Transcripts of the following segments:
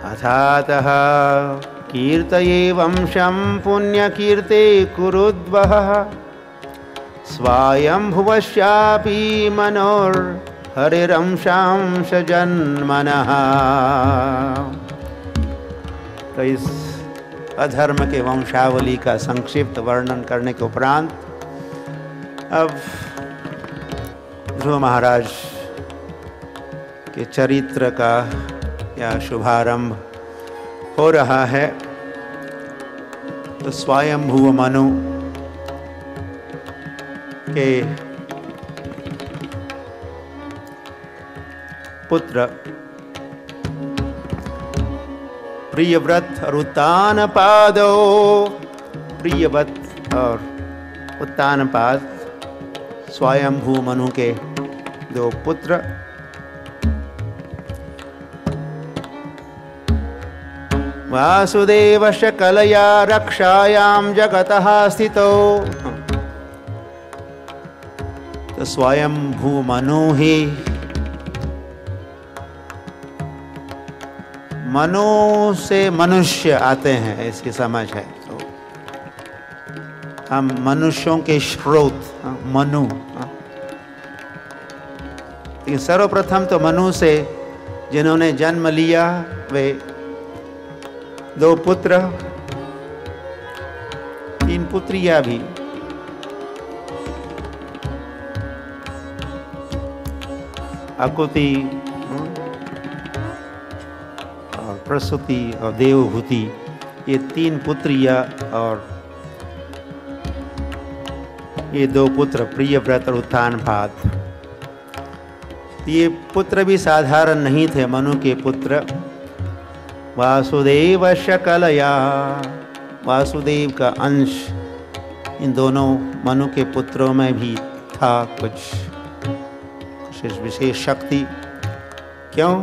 अथातः कीर्तये वंशं पुण्यकीर्ते कुरुद्वः स्वायंभुवस्यापि मनोर्हरिरंशांश जन्मनः। तो इस अधर्म के वंशावली का संक्षिप्त वर्णन करने के उपरांत अब ध्रुव महाराज के चरित्र का या शुभारंभ हो रहा है। तो स्वयंभुव मनु के पुत्र प्रियव्रत और उत्तानपादो, प्रियव्रत और उत्तानपाद स्वयंभू मनु के दो पुत्र, वासुदेवस्य कलया रक्षायां जगतः स्थितो। तो स्वयंभू मनु ही मनु से मनुष्य आते हैं, इसकी समझ है। तो हम मनुष्यों के स्रोत मनु। लेकिन सर्वप्रथम तो मनु से जिन्होंने जन्म लिया वे दो पुत्र, तीन पुत्रियां भी। अकुति और प्रसूति और देवहूति, ये तीन पुत्रियां और ये दो पुत्र प्रियव्रत और उत्तानपाद। ये पुत्र भी साधारण नहीं थे। मनु के पुत्र वासुदेवस्य कलया, वासुदेव का अंश इन दोनों मनु के पुत्रों में भी था, कुछ विशेष शक्ति। क्यों?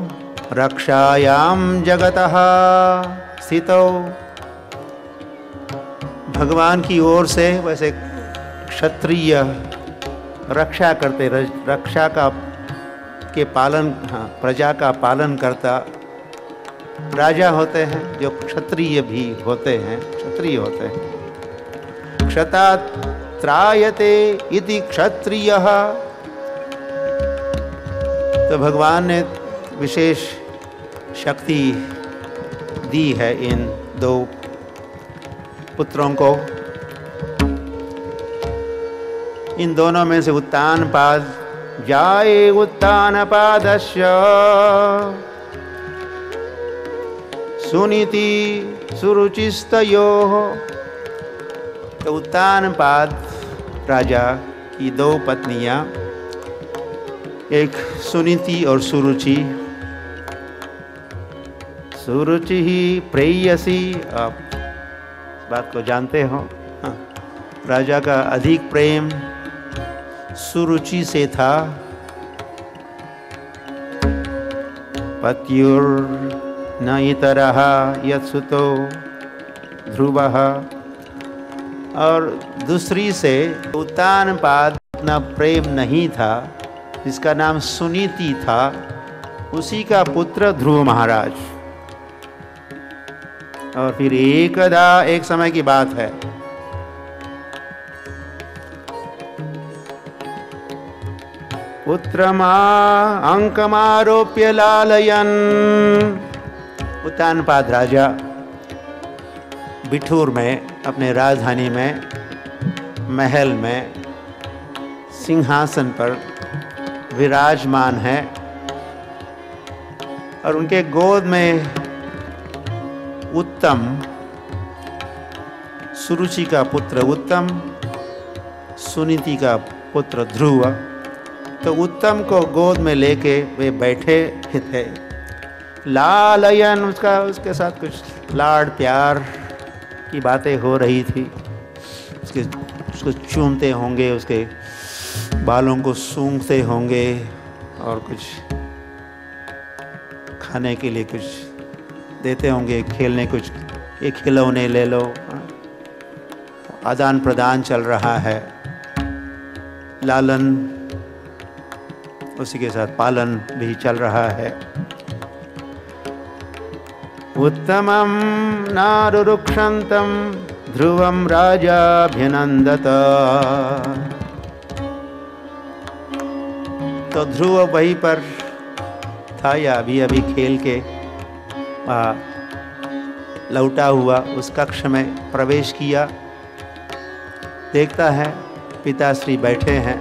रक्षायां जगतः स्थितो, भगवान की ओर से वैसे क्षत्रिय रक्षा करते, रक्षा का के पालन, प्रजा का पालन करता राजा होते हैं, जो क्षत्रिय भी होते हैं, क्षत्रिय होते हैं। क्षतात्रायते इति क्षत्रियः। तो भगवान ने विशेष शक्ति दी है इन दो पुत्रों को। इन दोनों में से उत्तानपाद, जाये उत्तानपादस्य सुनीति सुरुचिस्तयोः। तो उत्तानपाद राजा की दो पत्नियां, एक सुनीति और सुरुचि। सुरुचि ही प्रेयसी, आप इस बात को जानते हो। राजा का अधिक प्रेम सुरुचि से था। पत्युर न इतरः यत्सुतो ध्रुवः। और दूसरी से उत्तानपाद अपना प्रेम नहीं था, जिसका नाम सुनीति था, उसी का पुत्र ध्रुव महाराज। और फिर एकदा, एक समय की बात है, पुत्रमा अंकमारोप्य लालयन, उत्तानपाद राजा बिठूर में अपने राजधानी में महल में सिंहासन पर विराजमान है और उनके गोद में उत्तम, सुरुचि का पुत्र उत्तम, सुनीति का पुत्र ध्रुव। तो उत्तम को गोद में लेके वे बैठे थे। लालयन, उसके साथ कुछ लाड़ प्यार की बातें हो रही थी। उसको चूमते होंगे, उसके बालों को सूंघते होंगे और कुछ खाने के लिए कुछ देते होंगे, खेलने कुछ, ये खिलौने ले लो। आदान प्रदान चल रहा है, लालन उसी के साथ पालन भी चल रहा है। उत्तमं नारुरुक्षन्तं ध्रुवं राजाभ्यनंदत। तो ध्रुव वहीं पर था या अभी अभी खेल के लौटा हुआ उस कक्ष में प्रवेश किया। देखता है पिताश्री बैठे हैं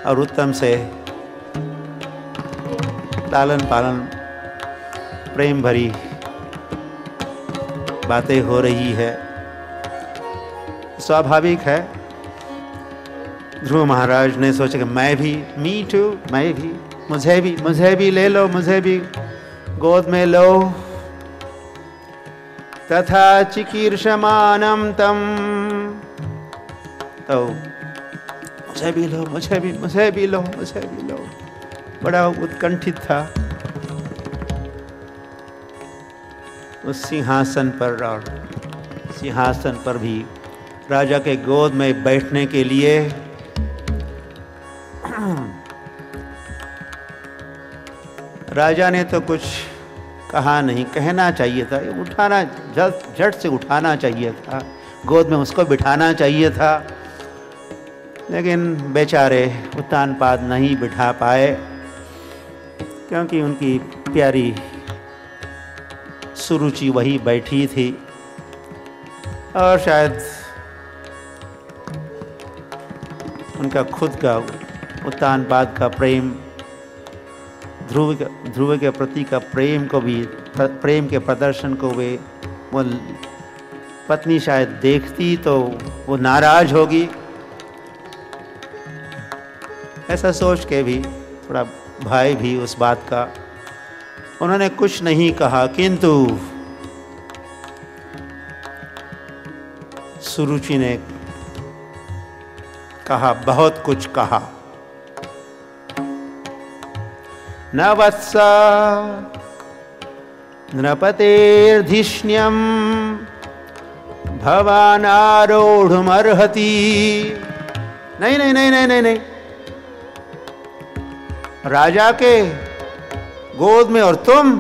और उत्तम से लालन पालन प्रेम भरी बातें हो रही है। स्वाभाविक है, ध्रुव महाराज ने सोचा कि मैं भी, मी टू, मैं भी, मुझे भी ले लो, मुझे भी गोद में लो। तथा चिकीर्षमाणं तम, तो मुझे भी लो, मुझे भी लो, बड़ा उत्कंठित था उस सिंहासन पर। और सिंहासन पर भी राजा के गोद में बैठने के लिए राजा ने तो कुछ कहा नहीं, कहना चाहिए था, उठाना, झट से उठाना चाहिए था, गोद में उसको बिठाना चाहिए था, लेकिन बेचारे उत्तानपाद नहीं बिठा पाए क्योंकि उनकी प्यारी सुरुचि वही बैठी थी और शायद उनका खुद का उत्तानपाद का प्रेम, ध्रुव के प्रति का प्रेम को भी, प्रेम के प्रदर्शन को वो पत्नी शायद देखती तो वो नाराज होगी, ऐसा सोच के भी थोड़ा भय भी उस बात का। उन्होंने कुछ नहीं कहा, किंतु सुरुचि ने कहा, बहुत कुछ कहा। न वत्स नृपतेर्धिष्ण्यं भवान् आरोढ़ुमर्हति। नहीं नहीं नहीं नहीं नहीं नहीं, राजा के गोद में और तुम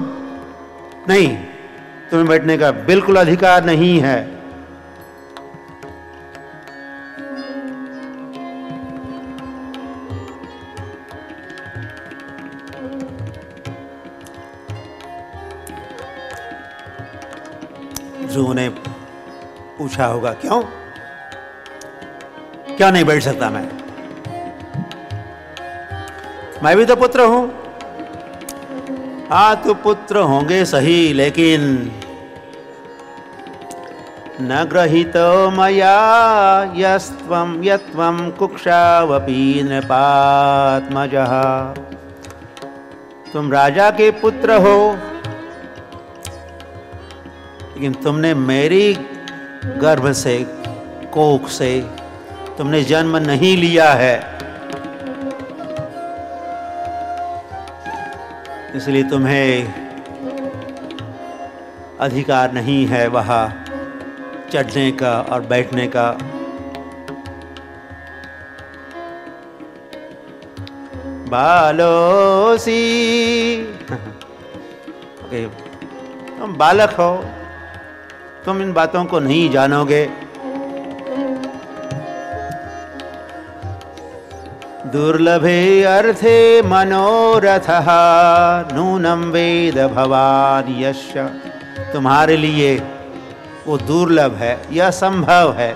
नहीं, तुम्हें बैठने का बिल्कुल अधिकार नहीं है। ध्रुव ने पूछा होगा, क्यों नहीं बैठ सकता मैं भी तो पुत्र हूं। हाँ, तो पुत्र होंगे सही, लेकिन न गृहीतो मया यत्वं कुक्षावपि नृपात्मजः। तुम राजा के पुत्र हो, लेकिन तुमने मेरी गर्भ से, कोख से तुमने जन्म नहीं लिया है, इसलिए तुम्हें अधिकार नहीं है वहाँ चढ़ने का और बैठने का। बालोसी, तुम बालक हो, तुम इन बातों को नहीं जानोगे। दुर्लभे अर्थे मनोरथः नूनं वेद भवान् यस्य। तुम्हारे लिए वो दुर्लभ है, यह संभव है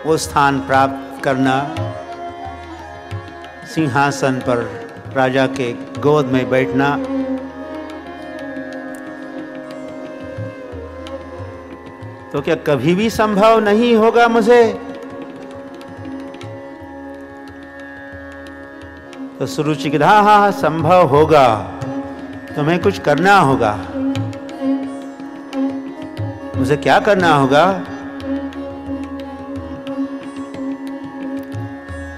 वो स्थान प्राप्त करना, सिंहासन पर राजा के गोद में बैठना। तो क्या कभी भी संभव नहीं होगा मुझे? तो सुरुचि की, हाँ, संभव होगा, तुम्हें कुछ करना होगा। मुझे क्या करना होगा?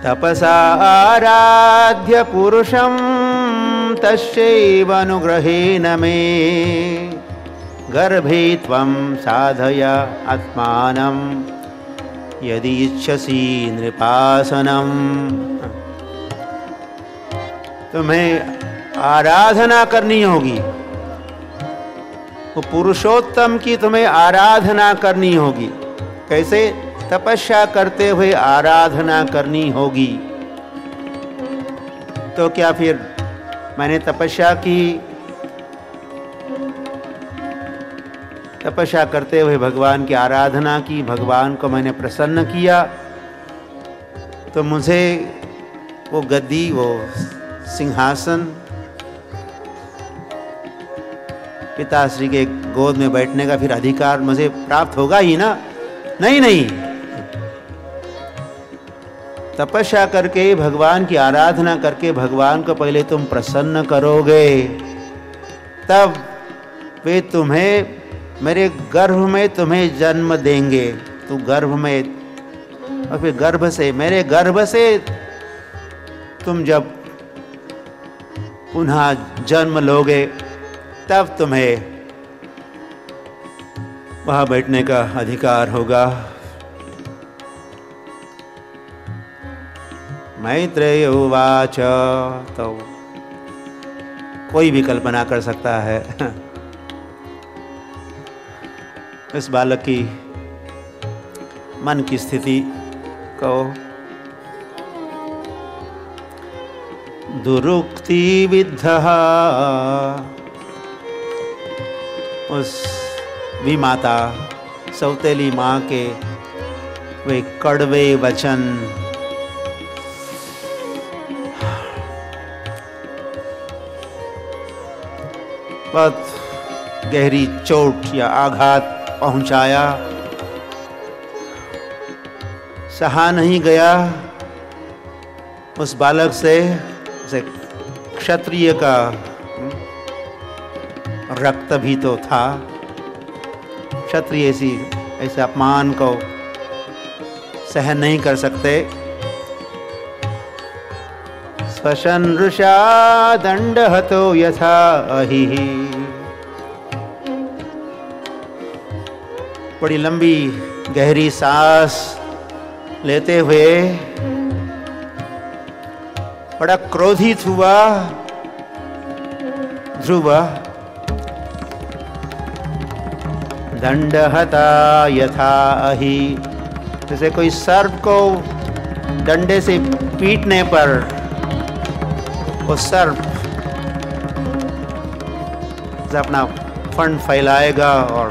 तपसा आराध्य पुरुषं तस्यैव अनुग्रहेण मे गर्भे त्वं साधय आत्मानं यदि इच्छसि नृपासनम्। तुम्हें आराधना करनी होगी। वो पुरुषोत्तम की तुम्हें आराधना करनी होगी। कैसे? तपस्या करते हुए आराधना करनी होगी। तो क्या फिर मैंने तपस्या की, तपस्या करते हुए भगवान की आराधना की, भगवान को मैंने प्रसन्न किया, तो मुझे वो गद्दी, वो सिंहासन, पिताश्री के गोद में बैठने का फिर अधिकार मुझे प्राप्त होगा ही ना? नहीं नहीं, तपस्या करके, भगवान की आराधना करके भगवान को पहले तुम प्रसन्न करोगे, तब वे तुम्हें, मेरे गर्भ में तुम्हें जन्म देंगे। तू गर्भ में, और फिर गर्भ से, मेरे गर्भ से तुम जब पुनः जन्म लोगे, तब तुम्हें वहां बैठने का अधिकार होगा। मैत्रेय उवाच। तो कोई भी कल्पना कर सकता है इस बालक की मन की स्थिति को। दुरुक्ति विद्धः, उस विमाता सौतेली माँ के वे कड़वे वचन, बहुत गहरी चोट या आघात पहुंचाया। सहा नहीं गया उस बालक से, उसे क्षत्रिय का रक्त भी तो था। क्षत्रिय ऐसे अपमान को सहन नहीं कर सकते। स्वशनृषा दंडहतो यथा अहिः। बड़ी लंबी गहरी सांस लेते हुए बड़ा क्रोधित हुआ ध्रुव। दंडहता यथा अहि, जैसे कोई सर्प को डंडे से पीटने पर वो सर्प अपना फंड फैलाएगा और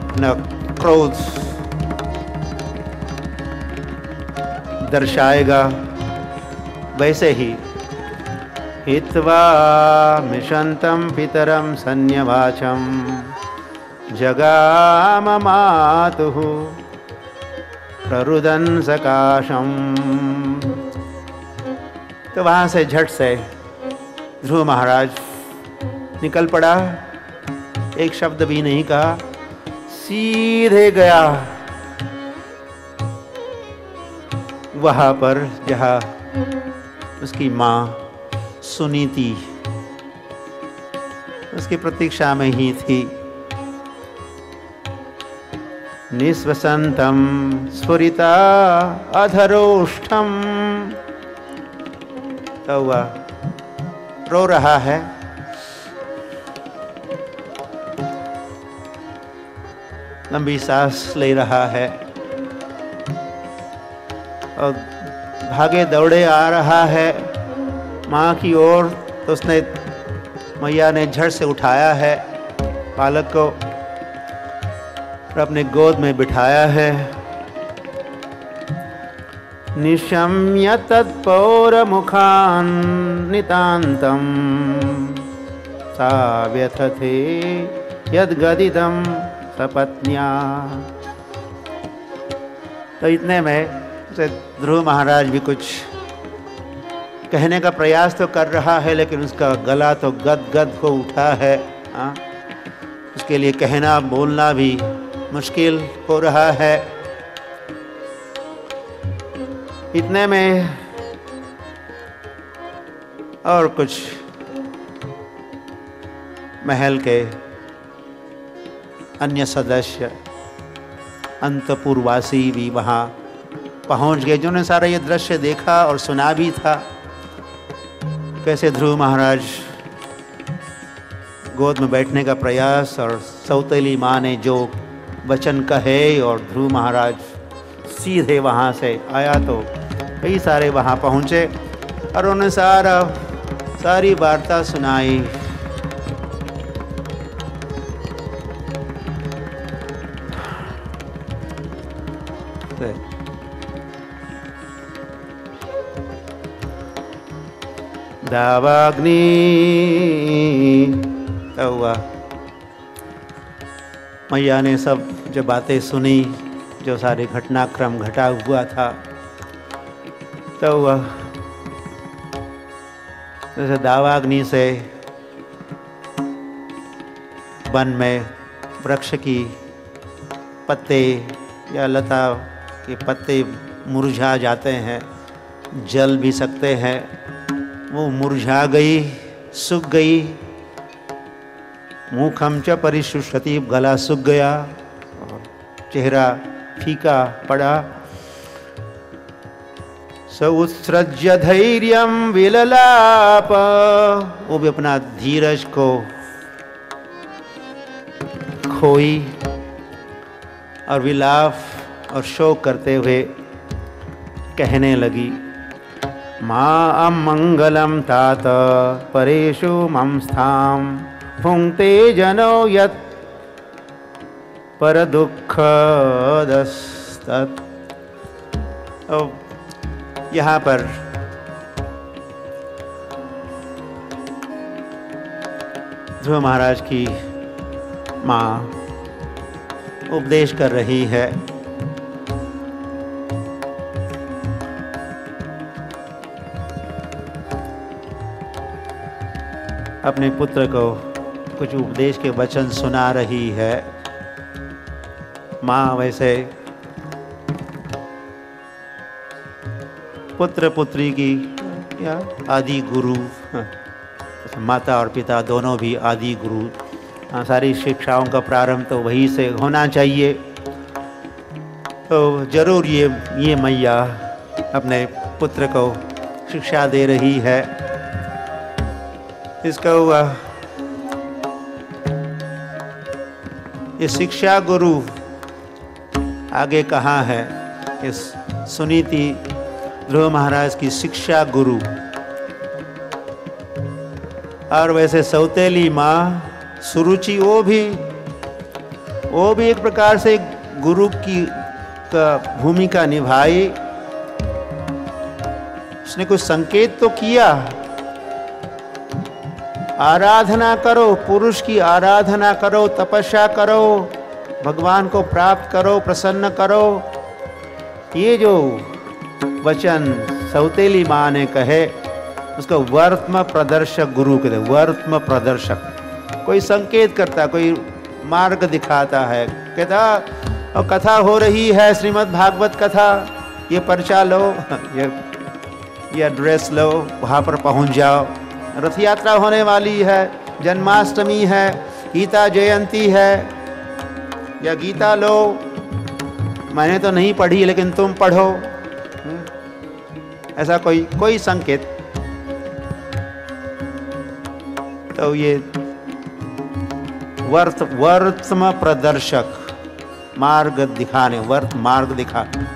अपना क्रोध दर्शाएगा, वैसे ही हित्वा मिषन्तं पितरं सन्यवाचम जगाम मातुः प्ररुदन सकाशम। तो वहाँ से झट से ध्रुव महाराज निकल पड़ा, एक शब्द भी नहीं कहा, सीधे गया वहाँ पर जहाँ उसकी माँ सुनीति उसकी प्रतीक्षा में ही थी। निस्वसंतम स्फुरिता अधरोष्ठम, तो वह रो रहा है। लंबी सांस ले रहा है और भागे दौड़े आ रहा है माँ की ओर। तो उसने, मैया ने झट से उठाया है बालक को और अपने गोद में बिठाया है। निशम्य तत्पौर मुखान नितांतम सा व्यथते यद्गदिदं सपत्न्या। तो इतने में ध्रुव महाराज भी कुछ कहने का प्रयास तो कर रहा है, लेकिन उसका गला तो गद हो उठा है। उसके लिए कहना बोलना भी मुश्किल हो रहा है। इतने में और कुछ महल के अन्य सदस्य अंतपुरवासी भी वहाँ पहुँच गए, जिन्होंने सारा ये दृश्य देखा और सुना भी था। कैसे ध्रुव महाराज गोद में बैठने का प्रयास और सौतेली माँ ने जो वचन कहे और ध्रुव महाराज सीधे वहाँ से आया तो कई सारे वहाँ पहुँचे और उन्हें सारी वार्ता सुनाई। दावाग्नि हुआ, मैया ने सब जो बातें सुनी, जो सारे घटनाक्रम घटा हुआ था, तो वह जैसे दावाग्नि से वन में वृक्ष की पत्ते या लता के पत्ते मुरझा जाते हैं, जल भी सकते हैं, वो मुरझा गई, सूख गई। मुखम च परिशुष्यति, गला सूख गया और चेहरा फीका पड़ा। स उत्सृज्य धैर्यं विललाप, वो भी अपना धीरज को खोई और विलाप और शोक करते हुए कहने लगी, मां अमंगलम तात परेषु मंस्थाम भुंक्ते जनो यत् पर दुःख दस्तत्। यहाँ पर ध्रुव महाराज की माँ उपदेश कर रही है। अपने पुत्र को कुछ उपदेश के वचन सुना रही है। माँ वैसे पुत्र पुत्री की या आदि गुरु, माता और पिता दोनों भी आदि गुरु। सारी शिक्षाओं का प्रारंभ तो वही से होना चाहिए। तो जरूर ये मैया अपने पुत्र को शिक्षा दे रही है। इसका हुआ ये शिक्षा गुरु आगे कहाँ है? इस सुनीति ध्रुव महाराज की शिक्षा गुरु। और वैसे सौतेली माँ सुरुचि, वो भी एक प्रकार से गुरु की भूमिका निभाई। उसने कुछ संकेत तो किया, आराधना करो, पुरुष की आराधना करो, तपस्या करो, भगवान को प्राप्त करो, प्रसन्न करो। ये जो वचन सौतेली माँ ने कहे, उसको वर्त्म प्रदर्शक गुरु कहते। वर्त्म प्रदर्शक, कोई संकेत करता, कोई मार्ग दिखाता है। कहता और कथा हो रही है, श्रीमद् भागवत कथा, ये पर्चा लो, ये एड्रेस लो, वहाँ पर पहुँच जाओ। रथ यात्रा होने वाली है, जन्माष्टमी है, गीता जयंती है, या गीता लो, मैंने तो नहीं पढ़ी लेकिन तुम पढ़ो। ऐसा कोई संकेत। तो ये वर्त्म प्रदर्शक, मार्ग दिखाने,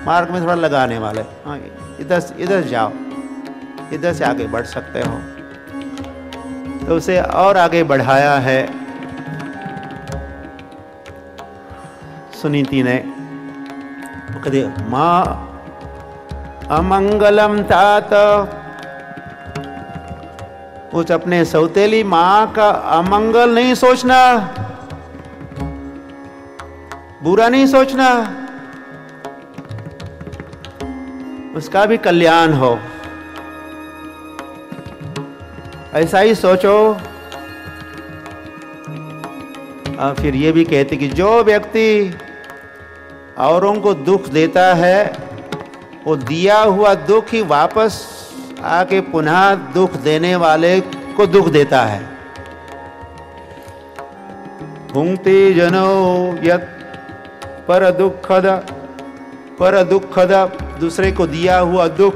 मार्ग में थोड़ा लगाने वाले। हाँ, इधर जाओ, इधर से आगे बढ़ सकते हो। तो उसे और आगे बढ़ाया है सुनीति ने। कहते माँ अमंगलम तात, उस अपने सौतेली माँ का अमंगल नहीं सोचना, बुरा नहीं सोचना, उसका भी कल्याण हो, ऐसा ही सोचो। और फिर ये भी कहते कि जो व्यक्ति औरों को दुख देता है, वो दिया हुआ दुख ही वापस आके पुनः दुख देने वाले को दुख देता है। भुंक्ते जनो यत् पर दुखद, दूसरे को दिया हुआ दुख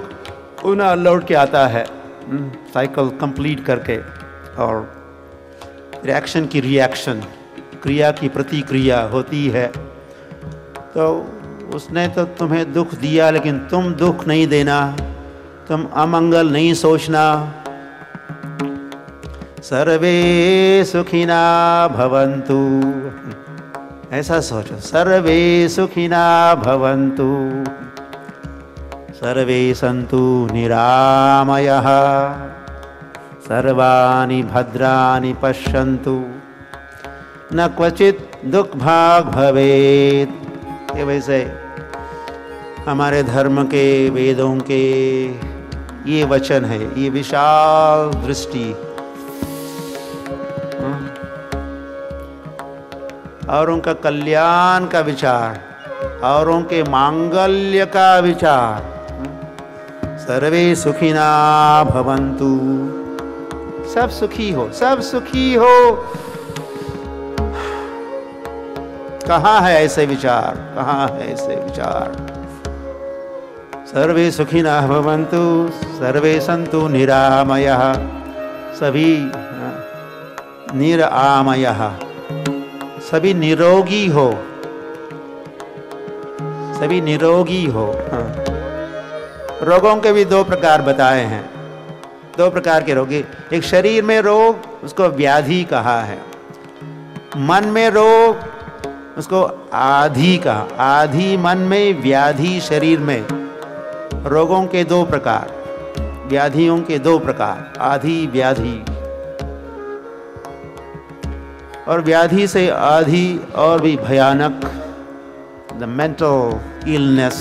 पुनः लौट के आता है। साइकिल कंप्लीट करके, और रिएक्शन की रिएक्शन, क्रिया की प्रतिक्रिया होती है। तो उसने तो तुम्हें दुख दिया, लेकिन तुम दुख नहीं देना, तुम अमंगल नहीं सोचना। सर्वे सुखिना भवन्तु, ऐसा सोचो, सर्वे सुखिना भवन्तु, सर्वे सन्तु निरामयः, सर्वाणि भद्राणि पश्यन्तु, न क्वचित् दुःखभाग् भवेत्। ये वैसे हमारे धर्म के, वेदों के ये वचन है, ये विशाल दृष्टि, औरों का कल्याण का विचार, औरों के मांगल्य का विचार। सर्वे सुखिना भवन्तु, सब सुखी हो, सब सुखी हो। कहाँ है ऐसे विचार, कहाँ है ऐसे विचार? सर्वे सुखिना भवन्तु, सर्वे सन्तु निरामयः, सभी निरामयः, सभी निरोगी हो, सभी निरोगी हो। रोगों के भी दो प्रकार बताए हैं, दो प्रकार के रोगी। एक शरीर में रोग, उसको व्याधि कहा है। मन में रोग, उसको आधि कहा। आधि मन में, व्याधि शरीर में। रोगों के दो प्रकार, व्याधियों के दो प्रकार, आधि व्याधि। और व्याधि से आधि और भी भयानक, द मेंटल इलनेस।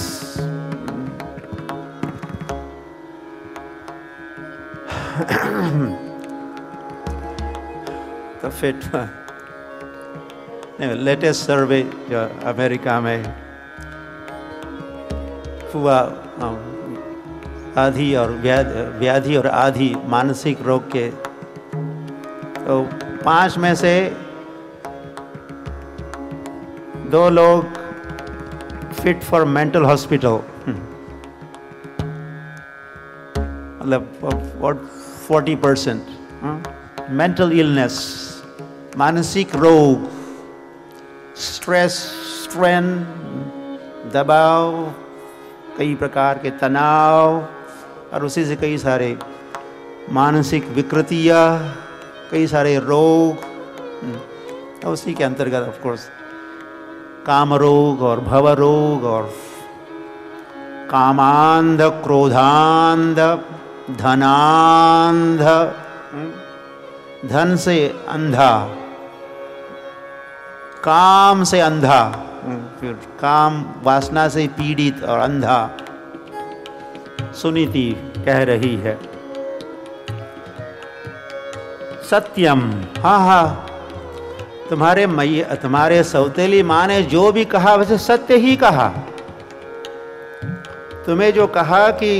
तो फिट लेटेस्ट सर्वे जो अमेरिका में हुआ, आधि और व्याधि और आधि मानसिक रोग के, तो 5 में से 2 लोग फिट फॉर मेंटल हॉस्पिटल, मतलब 40% मेंटल इलनेस, मानसिक रोग, स्ट्रेस, स्ट्रेन, दबाव, कई प्रकार के तनाव, और उसी से कई सारे मानसिक विकृतियाँ, कई सारे रोग। उसी के अंतर्गत ऑफ कोर्स काम रोग और भव रोग और कामांध, क्रोधांध, धनांध, धन से अंधा, काम से अंधा, फिर काम वासना से पीड़ित और अंधा। सुनीति कह रही है सत्यम, हाँ हाँ, तुम्हारे सौतेली माँ ने जो भी कहा वैसे सत्य ही कहा। तुम्हें जो कहा कि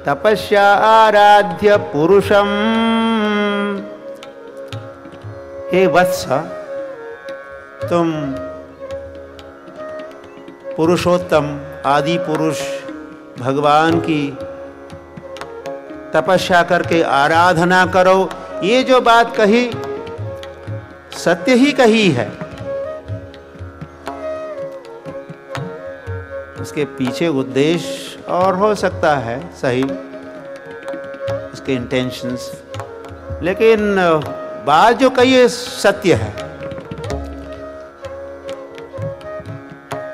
तपस्या आराध्य पुरुषम, हे वत्स, तुम पुरुषोत्तम आदि पुरुष भगवान की तपस्या करके आराधना करो, ये जो बात कही सत्य ही कही है। उसके पीछे उद्देश्य और हो सकता है सही, उसके इंटेंशंस, लेकिन बात जो कही है सत्य है।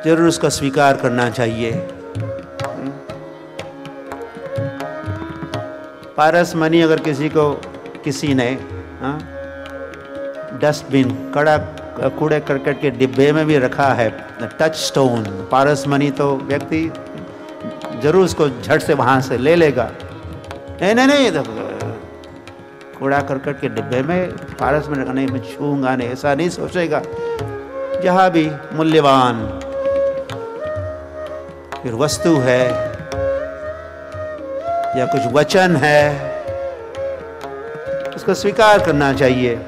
जरूर उसका स्वीकार करना चाहिए। पारस मनी अगर किसी ने डस्टबिन, कूड़े करकट के डिब्बे में भी रखा है, टच स्टोन, पारस मनी, तो व्यक्ति जरूर उसको झट से वहां से ले लेगा। नहीं, तो कूड़ा करकट के डिब्बे में पारस में नहीं, मैं छूंगा नहीं, ऐसा नहीं सोचेगा। जहां भी मूल्यवान फिर वस्तु है या कुछ वचन है, उसको स्वीकार करना चाहिए।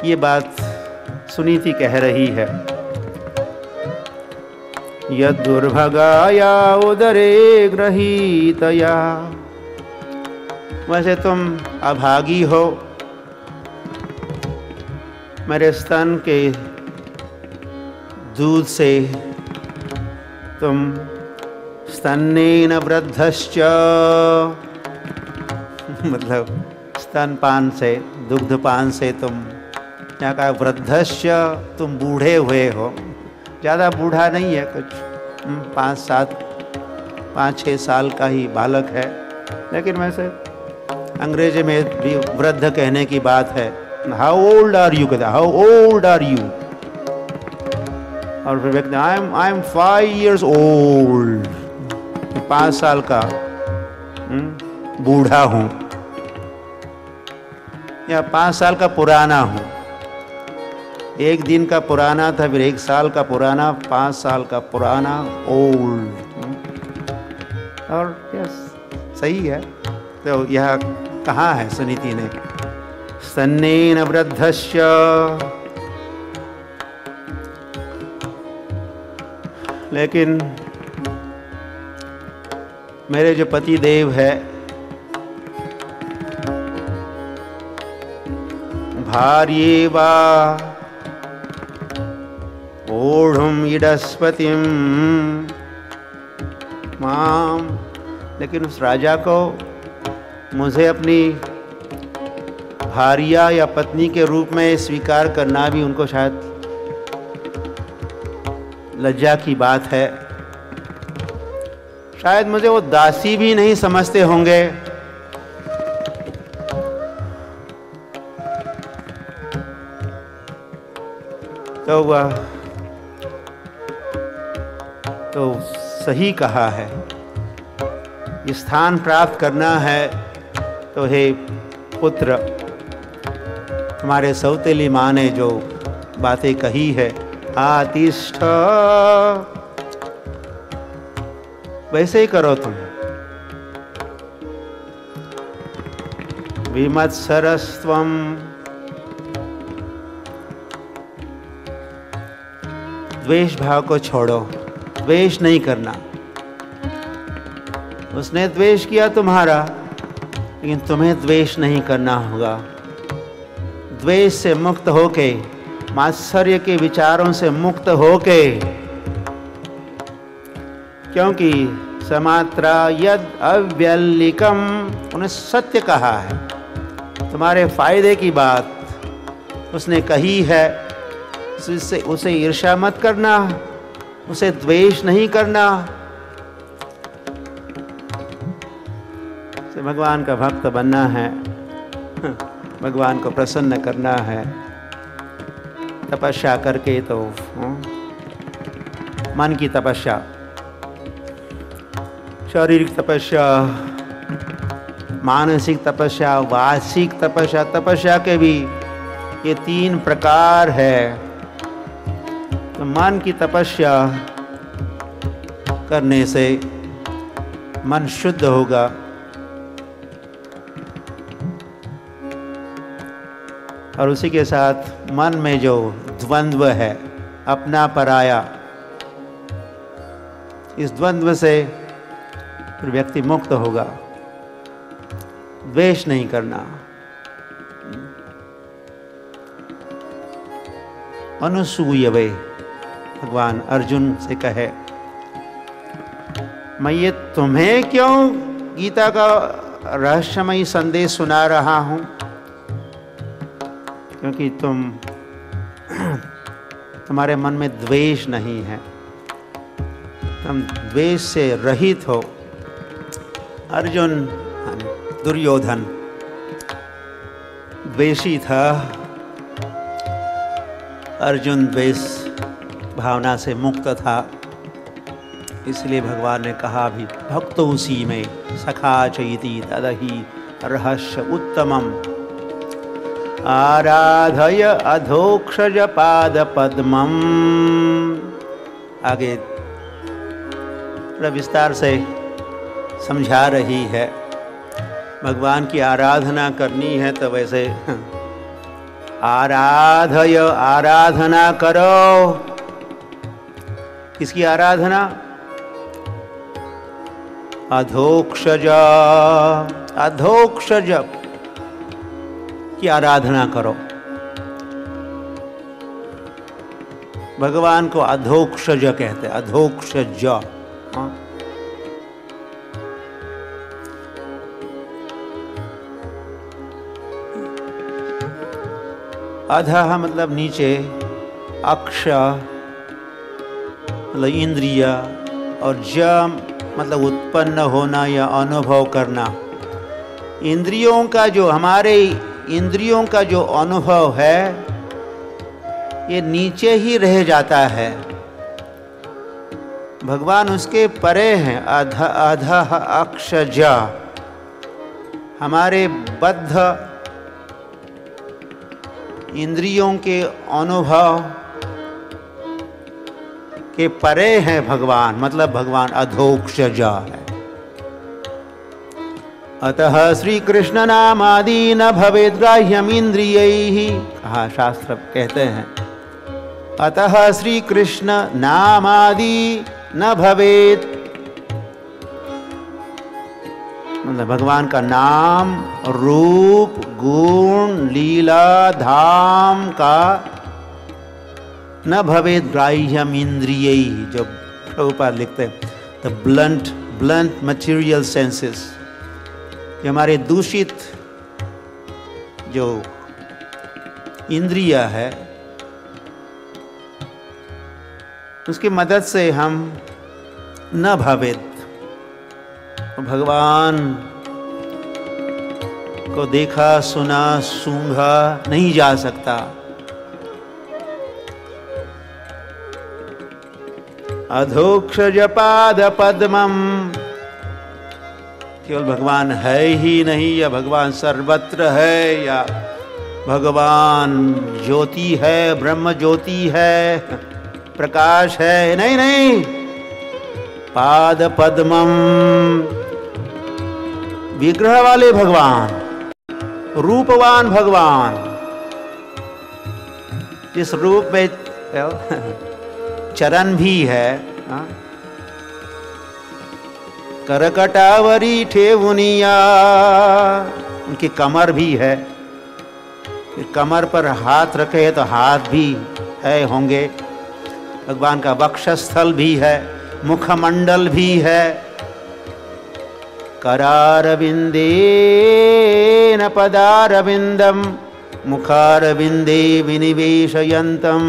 ये बात सुनीति कह रही है। यद दुर्भगाया उदरे गृहीतया वैसे तुम अभागी हो, मेरे स्तन के दूध से तुम स्तन्नेन वृद्धश्च, मतलब स्तनपान से, दुग्धपान से तुम, यहाँ का वृद्धश्च तुम बूढ़े हुए हो। ज़्यादा बूढ़ा नहीं है, कुछ 5-6 साल का ही बालक है, लेकिन वैसे अंग्रेजी में भी वृद्ध कहने की बात है। हाउ ओल्ड आर यू कहते, हाउ ओल्ड आर यू, और फिर व्यक्ति आई एम 5 years ओल्ड, 5 साल का बूढ़ा हूँ या 5 साल का पुराना हूँ। एक दिन का पुराना था, फिर 1 साल का पुराना, 5 साल का पुराना, ओल्ड। और यस सही है। तो यह कहाँ है सुनीति ने, स्तन्नेन वृद्धश्च, लेकिन मेरे जो पति देव है, भार्येवा ओढ़ुम इडस्पतिम माम, लेकिन उस राजा को मुझे अपनी भार्या या पत्नी के रूप में स्वीकार करना भी उनको शायद लज्जा की बात है। शायद मुझे वो दासी भी नहीं समझते होंगे। तो वह तो सही कहा है, स्थान प्राप्त करना है तो हे पुत्र, हमारे सौतेली माँ ने जो बातें कही है, आतिष्ठ, वैसे ही करो तुम। विमत्सरस्त्वम, द्वेष भाव को छोड़ो, द्वेष नहीं करना। उसने द्वेष किया तुम्हारा, लेकिन तुम्हें द्वेष नहीं करना होगा। द्वेष से मुक्त होके, मात्सर्य के विचारों से मुक्त होके, क्योंकि समात्रा यद अव्यलिकम, उन्हें सत्य कहा है, तुम्हारे फायदे की बात उसने कही है। उसे ईर्ष्या मत करना, उसे द्वेष नहीं करना। से भगवान का भक्त बनना है, भगवान को प्रसन्न करना है। तपस्या करके तो मन की तपस्या, शारीरिक तपस्या, मानसिक तपस्या, वाचिक तपस्या, तपस्या के भी ये 3 प्रकार है। तो मन की तपस्या करने से मन शुद्ध होगा। और उसी के साथ मन में जो द्वंद्व है, अपना पराया, इस द्वंद्व से फिर व्यक्ति मुक्त होगा। द्वेष नहीं करना। अनुसूयवे, भगवान अर्जुन से कहे, मैं ये तुम्हें क्यों गीता का रहस्यमयी संदेश सुना रहा हूं, क्योंकि तुम्हारे मन में द्वेष नहीं है, तुम द्वेष से रहित हो। अर्जुन, दुर्योधन द्वेषी था, अर्जुन द्वेष भावना से मुक्त था। इसलिए भगवान ने कहा भी, भक्तोसी में सखा चैति तदहि रहस्य उत्तमम, आराधय अधोक्षज पाद पद्मम। आगे थोड़ा विस्तार से समझा रही है। भगवान की आराधना करनी है तो वैसे आराधय, आराधना करो। किसकी आराधना? अधोक्षज, अधोक्षज की आराधना करो। भगवान को अधोक्षज कहते हैं, अधोक्षज। अधः मतलब नीचे, अक्ष मतलब इंद्रिय, और ज मतलब उत्पन्न होना या अनुभव करना। इंद्रियों का जो, हमारे इंद्रियों का जो अनुभव है ये नीचे ही रह जाता है, भगवान उसके परे हैं। अधः अक्षज, हमारे बद्ध इंद्रियों के अनुभव के परे हैं भगवान, मतलब भगवान अधोक्षज है। अतः श्री कृष्ण नामादि न भवेद् ग्राह्यम् इंद्रियैः, कहा शास्त्र कहते हैं। अतः श्री कृष्ण नामादि न भवेत्, मतलब भगवान का नाम, रूप, गुण, लीला, धाम का न भवेद् ग्राह्यम् इंद्रियैः, जो प्रभुपाद लिखते हैं, द ब्लंट मटेरियल सेंसेस, ये हमारे दूषित जो इंद्रिय है उसकी मदद से हम न भवेद, भगवान को देखा, सुना, सूंघा नहीं जा सकता। अधोक्षज पाद पद्मम, केवल भगवान है ही नहीं, या भगवान सर्वत्र है, या भगवान ज्योति है, ब्रह्म ज्योति है, प्रकाश है, नहीं नहीं, पाद पद्मम, विग्रह वाले भगवान, रूपवान भगवान, जिस रूप में चरण भी है, करकटावरी ठेवुनिया, उनकी कमर भी है, फिर कमर पर हाथ रखे तो हाथ भी है होंगे, भगवान का वक्षस्थल भी है, मुखमंडल भी है, करारविंदे न पदारविंदम मुखारविंदे विनिवेशयन्तम।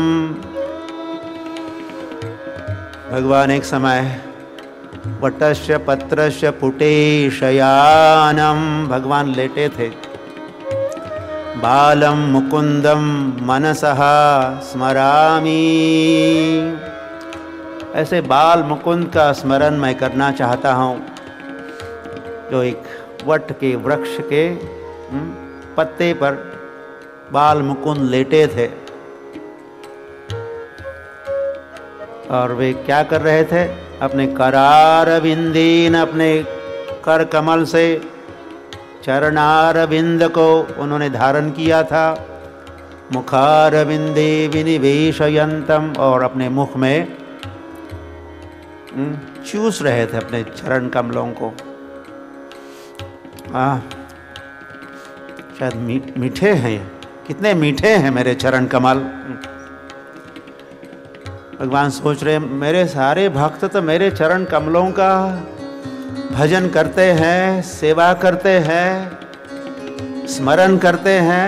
भगवान एक समय वटस्य पत्रस्य पुटे शयानम, भगवान लेटे थे, बालम मुकुंदम मनसः स्मरामि, ऐसे बाल मुकुंद का स्मरण मैं करना चाहता हूँ, जो एक वट के वृक्ष के पत्ते पर बाल मुकुंद लेटे थे, और वे क्या कर रहे थे, अपने करारविंदीन, अपने कर कमल से चरणारविंद को उन्होंने धारण किया था, मुखारविंदे विनिवेशयन्तम, और अपने मुख में चूस रहे थे अपने चरण कमलों को। शायद मीठे हैं, कितने मीठे हैं मेरे चरण कमल। भगवान सोच रहे, मेरे सारे भक्त तो मेरे चरण कमलों का भजन करते हैं, सेवा करते हैं, स्मरण करते हैं,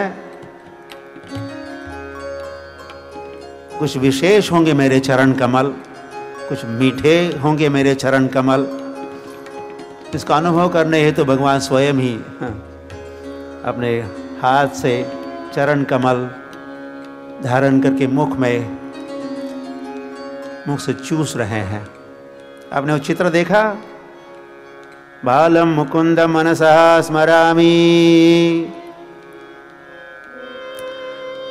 कुछ विशेष होंगे मेरे चरण कमल, कुछ मीठे होंगे मेरे चरण कमल। इसका अनुभव करने हेतु तो भगवान स्वयं ही अपने हाथ से चरण कमल धारण करके मुख से चूस रहे हैं। आपने वो चित्र देखा, बालम मुकुंदम मनसः स्मरामि,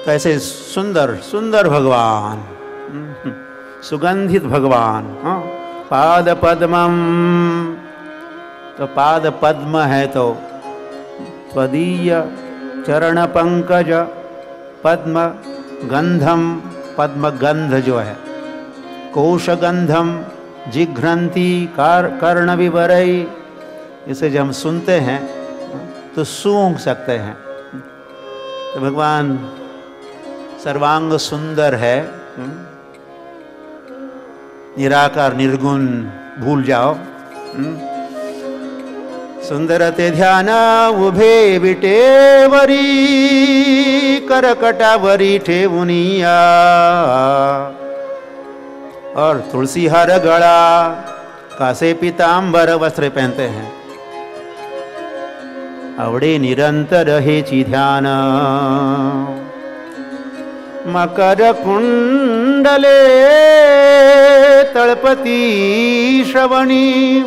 तो ऐसे सुंदर सुंदर भगवान, सुगंधित भगवान। पाद पद्मम, तो पाद पद्म है तो त्वदीय चरण पंकज पद्म गंधम, पद्म गंध जो है, कोशगंधम जिघ्रंती कर्ण विवरई इसे जब हम सुनते हैं तो सूंघ सकते हैं। तो भगवान सर्वांग सुंदर है, निराकार निर्गुण भूल जाओ। सुंदर ते ध्यान उभे बिटे वरी करकटा वरी ठेवुनिया, और तुलसी हर गड़ा कासे पीतांबर वस्त्र पहनते हैं। अवड़े निरंतर हे ची ध्यान मकर कुंडले तळपती श्रवणी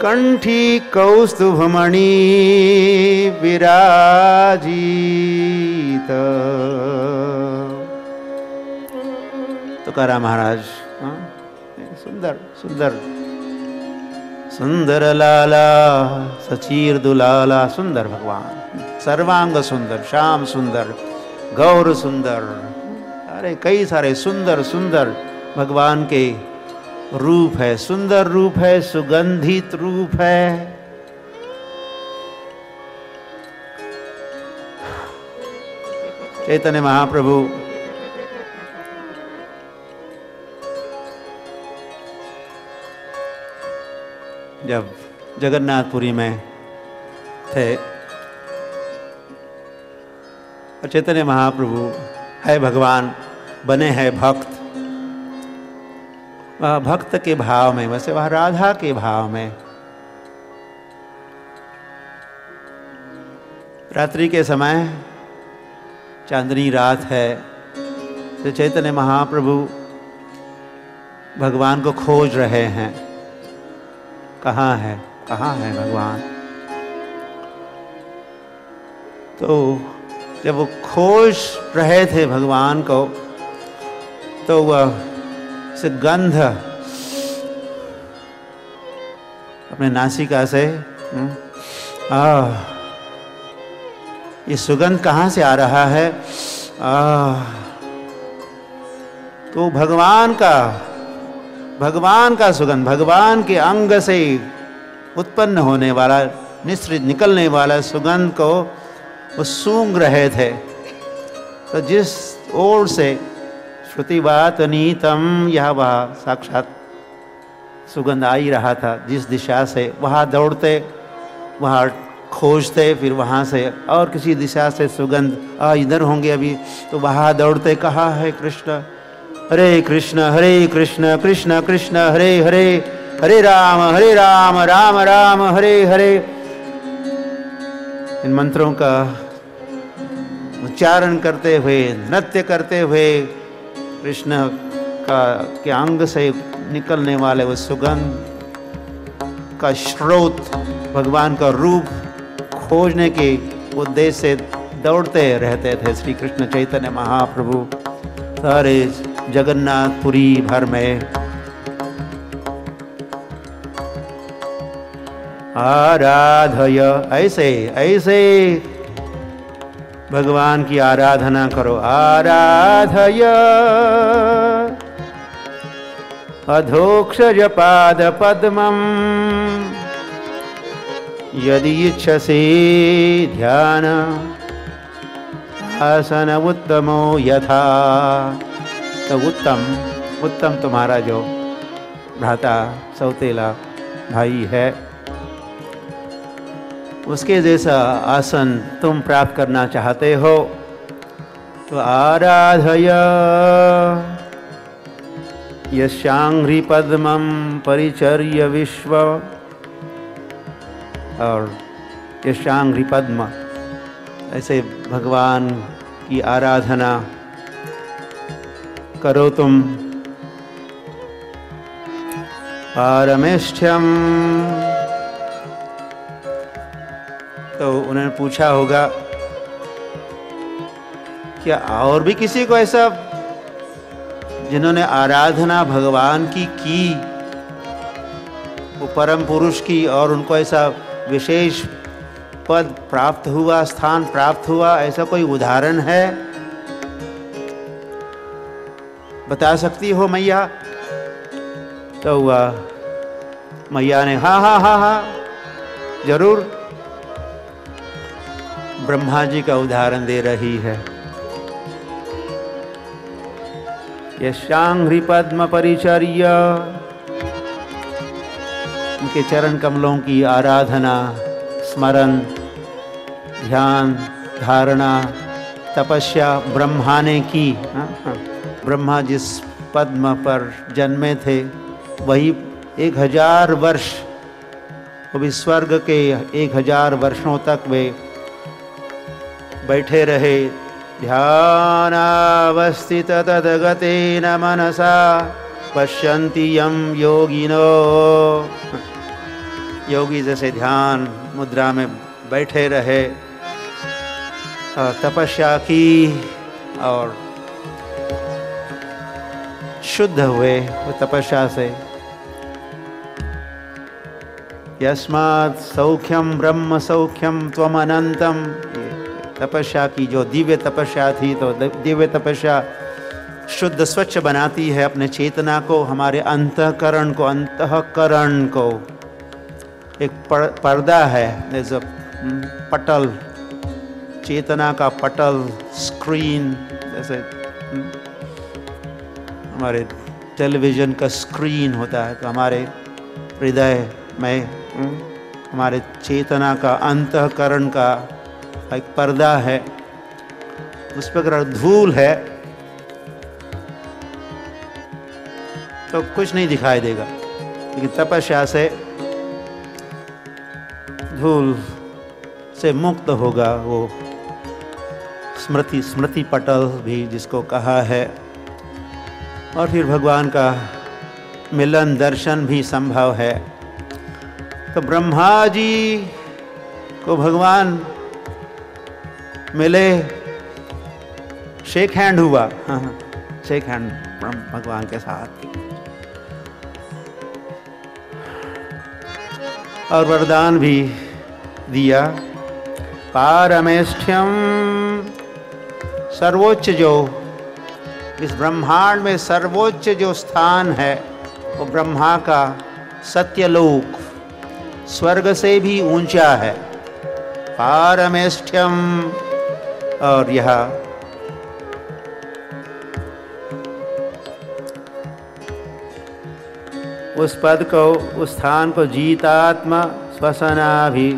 कंठी कौस्तुभमणि विराजित। तुकाराम महाराज, सुंदर सुंदर सुंदर लाला सचीर दुलाला, सुंदर भगवान, सर्वांग सुंदर, श्याम सुंदर, गौर सुंदर, अरे कई सारे सुंदर सुंदर भगवान के रूप है। सुंदर रूप है, सुगंधित रूप है। चैतन्य महाप्रभु जब जगन्नाथपुरी में थे, और चैतन्य महाप्रभु है भगवान, बने हैं भक्त, वह भक्त के भाव में, वैसे वह राधा के भाव में। रात्रि के समय चांदनी रात है, तो चैतन्य महाप्रभु भगवान को खोज रहे हैं, कहाँ है भगवान। तो जब वो खोज रहे थे भगवान को, तो वह से गंध अपने नासिका से, ये सुगंध कहाँ से आ रहा है? तो भगवान का सुगंध, भगवान के अंग से उत्पन्न होने वाला, निश्रित निकलने वाला सुगंध को वो सूंघ रहे थे। तो जिस ओर से श्रुतिवात नीतम, यह वह साक्षात सुगंध आ ही रहा था, जिस दिशा से वहाँ दौड़ते, वहाँ खोजते, फिर वहाँ से और किसी दिशा से सुगंध इधर होंगे अभी, तो वहाँ दौड़ते, कहाँ है कृष्ण, हरे कृष्ण कृष्ण कृष्ण हरे हरे, हरे राम राम राम हरे हरे। इन मंत्रों का उच्चारण करते हुए, नृत्य करते हुए, कृष्ण के अंग से निकलने वाले वो सुगंध का स्रोत, भगवान का रूप खोजने के उद्देश्य से दौड़ते रहते थे श्री कृष्ण चैतन्य महाप्रभु सारे जगन्नाथपुरी भर में। आराधय, ऐसे ऐसे भगवान की आराधना करो। आराधय अधोक्षज पाद पद्मम यदि इच्छसे ध्यान आसन उत्तमो यथा। तो उत्तम तुम्हारा जो भ्राता सौतेला भाई है, उसके जैसा आसन तुम प्राप्त करना चाहते हो तो आराधय यशांघ्रि पद्मं परिचर्य विश्व। और यशांघ्रि पद्म, ऐसे भगवान की आराधना करो तुम। पारमेष्ठ्यम, तो उन्होंने पूछा होगा क्या और भी किसी को ऐसा जिन्होंने आराधना भगवान की वो परम पुरुष की, और उनको ऐसा विशेष पद प्राप्त हुआ, स्थान प्राप्त हुआ, ऐसा कोई उदाहरण है? बता सकती हो मैया? तो मैया ने हाँ हाँ हाँ हाँ जरूर ब्रह्मा जी का उदाहरण दे रही है। यशांघ्रि पद्म परिचर्या, उनके चरण कमलों की आराधना, स्मरण, ध्यान, धारणा, तपस्या ब्रह्मा ने की। ब्रह्मा जिस पद्म पर जन्मे थे वही 1000 वर्ष, वो भी स्वर्ग के 1000 वर्षों तक वे बैठे रहे। ध्यानावस्थित तद्गतेन मनसा पश्यन्ति यं योगिनो। योगी जैसे ध्यान मुद्रा में बैठे रहे और तपस्या की और शुद्ध हुए वो तपस्या से। यस्मात् सौख्यम ब्रह्म सौख्यम त्वम अनंतम, तपस्या की जो दिव्य तपस्या थी, तो दिव्य तपस्या शुद्ध स्वच्छ बनाती है अपने चेतना को, हमारे अंतःकरण को, अंतःकरण को। एक पर्दा है, जैसे पटल, चेतना का पटल, स्क्रीन, जैसे हमारे टेलीविज़न का स्क्रीन होता है, तो हमारे हृदय में हमारे चेतना का, अंतःकरण का एक पर्दा है। उस पर अगर धूल है तो कुछ नहीं दिखाई देगा, लेकिन तपस्या से धूल से मुक्त होगा वो स्मृति पटल भी जिसको कहा है। और फिर भगवान का मिलन दर्शन भी संभव है। तो ब्रह्मा जी को भगवान मिले, शेक हैंड हुआ, शेक हैंड भगवान के साथ, और वरदान भी दिया। पारमेष्ठ्यम, सर्वोच्च जो इस ब्रह्मांड में सर्वोच्च जो स्थान है वो ब्रह्मा का सत्यलोक, स्वर्ग से भी ऊंचा है। पारमेष्ठ्यम, और यह उस पद को, उस स्थान को जीतात्मा स्वसनाभि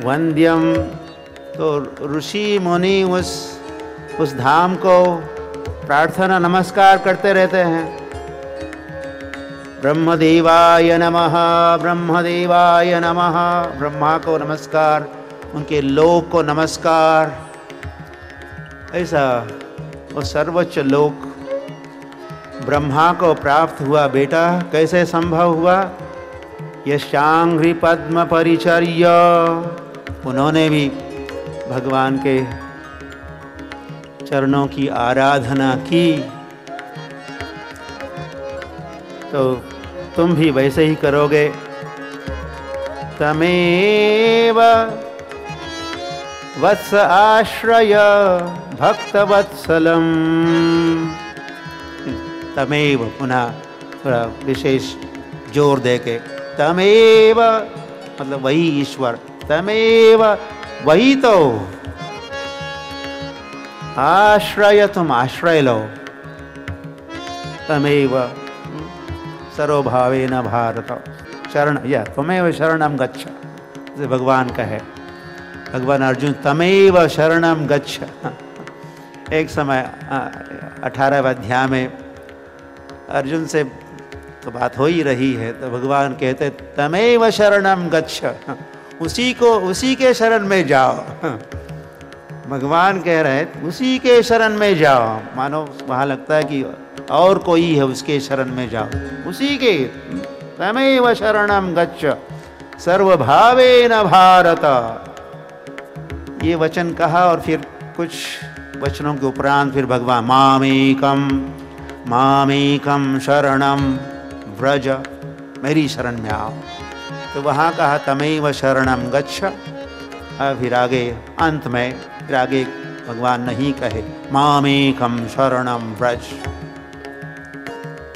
वंद्यम, तो ऋषि मुनि उस धाम को प्रार्थना नमस्कार करते रहते हैं। ब्रह्मदेवाय नमः, ब्रह्मदेवाय नमः, ब्रह्मा को नमस्कार, उनके लोक को नमस्कार। ऐसा वो सर्वोच्च लोक ब्रह्मा को प्राप्त हुआ। बेटा कैसे संभव हुआ? यशांघ्रि पद्म परिचर्या, उन्होंने भी भगवान के चरणों की आराधना की। तो तुम भी वैसे ही करोगे। तमेव वत्स आश्रय भक्तवत्सलम, तमेव पुनः थोड़ा विशेष जोर देके, तमेव मतलब वही ईश्वर, तमेव वही तो, आश्रय तुम आश्रय लो, तमेव सर्वभावेन भारत शरण, या तमेव शरणम गच्छ, जैसे भगवान कहे, भगवान अर्जुन तमेव शरणम गच्छ। एक समय 18वें अध्याय में अर्जुन से तो बात हो ही रही है, तो भगवान कहते तमेव शरणम गच्छ, उसी के शरण में जाओ। भगवान कह रहे उसी के शरण में जाओ, मानो वहाँ लगता है कि और कोई है, उसके शरण में जाओ, उसी के। तमेव शरणम गच्छ सर्वभावेन भारत, ये वचन कहा और फिर कुछ वचनों के उपरांत फिर भगवान मामेकम शरणम व्रज, मेरी शरण में आओ। तो वहाँ कहा तमेव शरणम गच्छ। अब फिर आगे अंत में फिर आगे भगवान नहीं कहे मामेकम शरणम व्रज।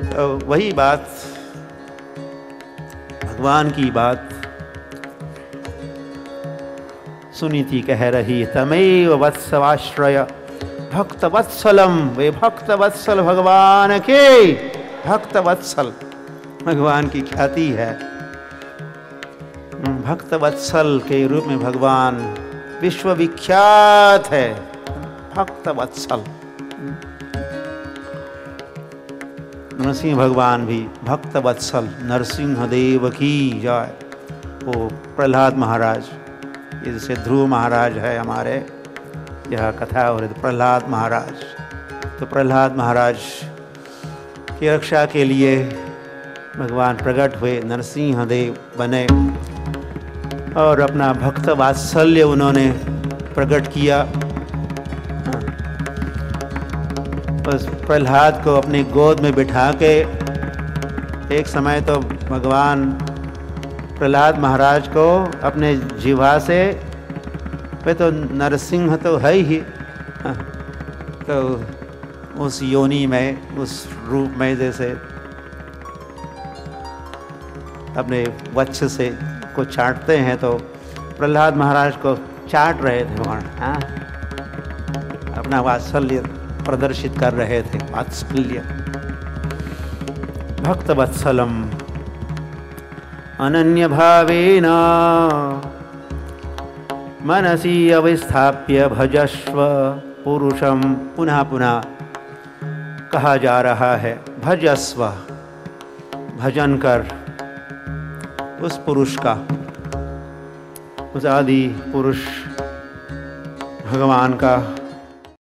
तो वही बात, भगवान की बात सुनीति कह रही, तमेव वत्सवाश्रय भक्त वत्सलम, वे भक्त वत्सल भगवान के, भक्त वत्सल भगवान की ख्याति है। भक्त वत्सल के रूप में भगवान विश्वविख्यात है, भक्त वत्सल। नरसिंह भगवान भी भक्त वत्सल, नरसिंह देव की जय। वो प्रहलाद महाराज, जैसे ध्रुव महाराज है हमारे, यह कथा हो रही, प्रहलाद महाराज, तो प्रहलाद महाराज की रक्षा के लिए भगवान प्रकट हुए, नरसिंह देव बने और अपना भक्त वात्सल्य उन्होंने प्रकट किया। बस प्रहलाद को अपनी गोद में बिठा के, एक समय तो भगवान प्रहलाद महाराज को अपने जिह्वा से, वे तो नरसिंह तो है ही, तो उस योनि में, उस रूप में जैसे अपने वक्ष से को चाटते हैं, तो प्रहलाद महाराज को चाट रहे थे भगवान, अपना वात्सल्य प्रदर्शित कर रहे थे, वात्सल्य। भक्त वत्सलम अनन्य भावेन मनसी अविस्थाप्य भजस्व पुरुषम। पुनः पुनः कहा जा रहा है, भजस्व, भजन कर उस पुरुष का, उस आदि पुरुष भगवान का।